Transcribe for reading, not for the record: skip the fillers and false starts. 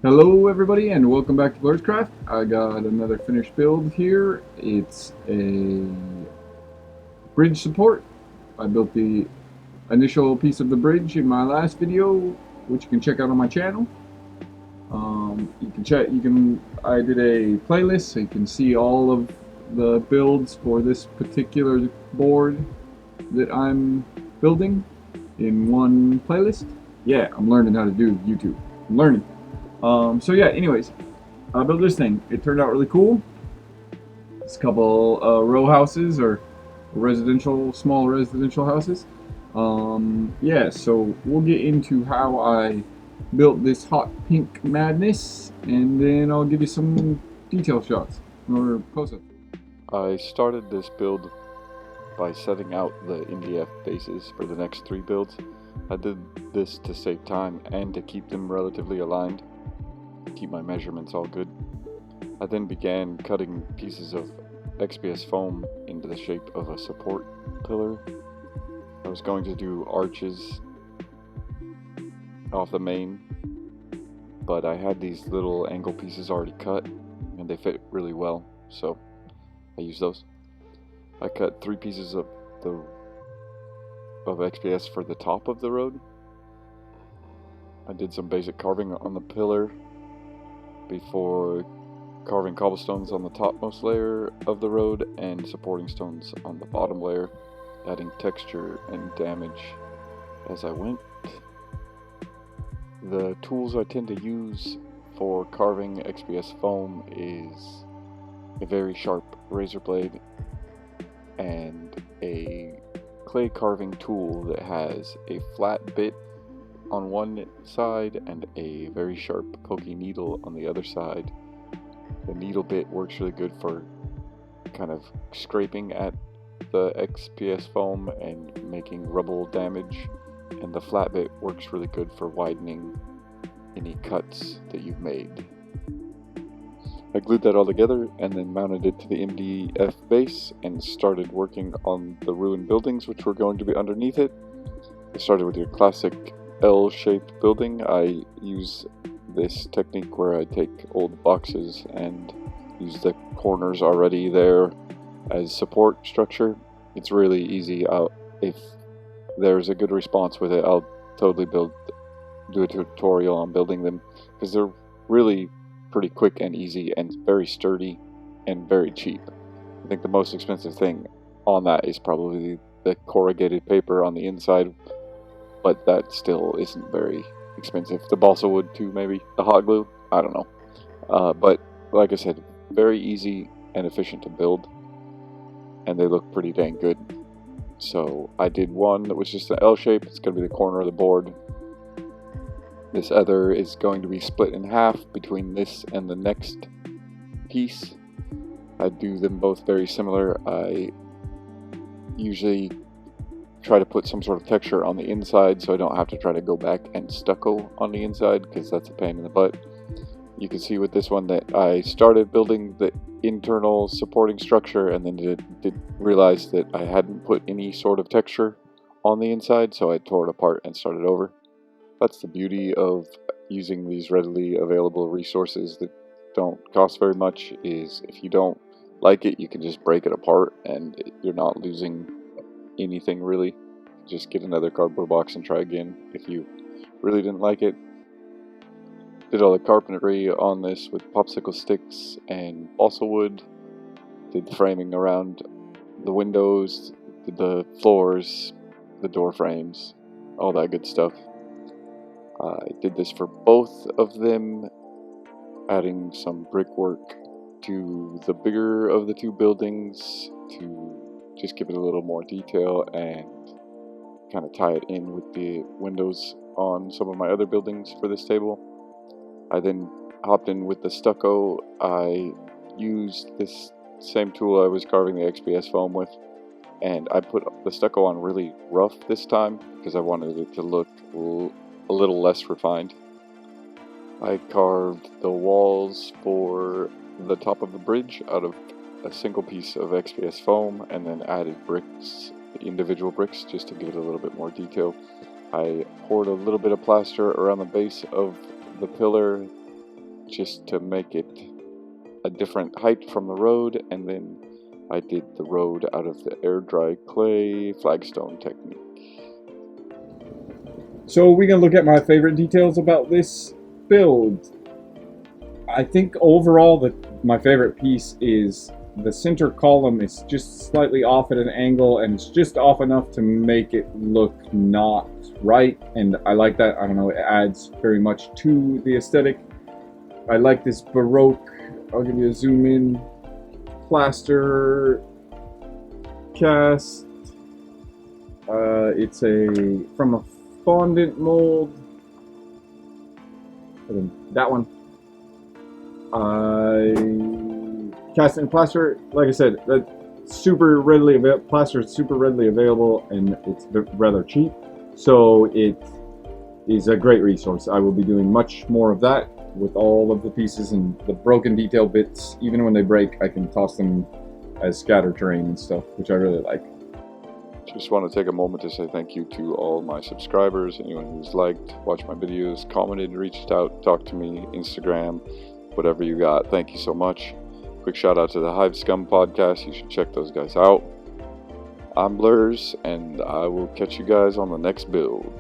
Hello everybody and welcome back to Blurrscraft. I got another finished build here. It's a bridge support. I built the initial piece of the bridge in my last video, which you can check out on my channel. You can check. I did a playlist, so you can see all of the builds for this particular board that I'm building in one playlist. Yeah, I'm learning how to do YouTube. I'm learning. So yeah. Anyways, I built this thing. It turned out really cool. It's a couple row houses or small residential houses. Yeah, so we'll get into how I built this hot pink madness, and then I'll give you some detail shots or close-ups. I started this build by setting out the MDF bases for the next 3 builds. I did this to save time and to keep them relatively aligned, keep my measurements all good. I then began cutting pieces of XPS foam into the shape of a support pillar. I was going to do arches off the main, but I had these little angle pieces already cut and they fit really well, so I used those. I cut 3 pieces of XPS for the top of the road. I did some basic carving on the pillar before carving cobblestones on the topmost layer of the road and supporting stones on the bottom layer, adding texture and damage as I went. The tools I tend to use for carving XPS foam is a very sharp razor blade and a clay carving tool that has a flat bit on one side and a very sharp pokey needle on the other side. The needle bit works really good for kind of scraping at the XPS foam and making rubble damage, and the flat bit works really good for widening any cuts that you've made. I glued that all together and then mounted it to the MDF base and started working on the ruined buildings which were going to be underneath it. I started with your classic L-shaped building. I use this technique where I take old boxes and use the corners already there as support structure. It's really easy. If there's a good response with it, I'll totally do a tutorial on building them because they're really pretty quick and easy and very sturdy and very cheap. I think the most expensive thing on that is probably the corrugated paper on the inside, but that still isn't very expensive. The balsa wood too, maybe. The hot glue, I don't know. But like I said, very easy and efficient to build, and they look pretty dang good. So I did one that was just an L shape. It's going to be the corner of the board. This other is going to be split in half between this and the next piece. I do them both very similar. I usually try to put some sort of texture on the inside so I don't have to try to go back and stucco on the inside because that's a pain in the butt. You can see with this one that I started building the internal supporting structure and then did realize that I hadn't put any sort of texture on the inside, so I tore it apart and started over. That's the beauty of using these readily available resources that don't cost very much, is if you don't like it, you can just break it apart and you're not losing anything really. Just get another cardboard box and try again if you really didn't like it. Did all the carpentry on this with popsicle sticks and balsa wood. Did the framing around the windows, did the floors, the door frames, all that good stuff. I did this for both of them, adding some brickwork to the bigger of the two buildings to just give it a little more detail and kind of tie it in with the windows on some of my other buildings for this table. I then hopped in with the stucco. I used this same tool I was carving the XPS foam with, and I put the stucco on really rough this time because I wanted it to look a little less refined. I carved the walls for the top of the bridge out of a single piece of XPS foam and then added bricks, individual bricks, just to give it a little bit more detail. I poured a little bit of plaster around the base of the pillar just to make it a different height from the road, and then I did the road out of the air dry clay flagstone technique. So we can look at my favorite details about this build. I think overall my favorite piece is the center column is just slightly off at an angle, and it's just off enough to make it look not right, and I like that. I don't know, it adds very much to the aesthetic. I like this Baroque, I'll give you a zoom in, plaster cast. It's from a fondant mold. That one. Cast in plaster, like I said, that super readily available. Plaster is super readily available, and it's rather cheap, so it is a great resource. I will be doing much more of that with all of the pieces, and the broken detail bits, even when they break, I can toss them as scatter terrain and stuff, which I really like. Just want to take a moment to say thank you to all my subscribers, anyone who's liked, watched my videos, commented, reached out, talked to me, Instagram, whatever you got. Thank you so much. Quick shout out to the Hive Scum podcast. You should check those guys out. I'm Blurs, and I will catch you guys on the next build.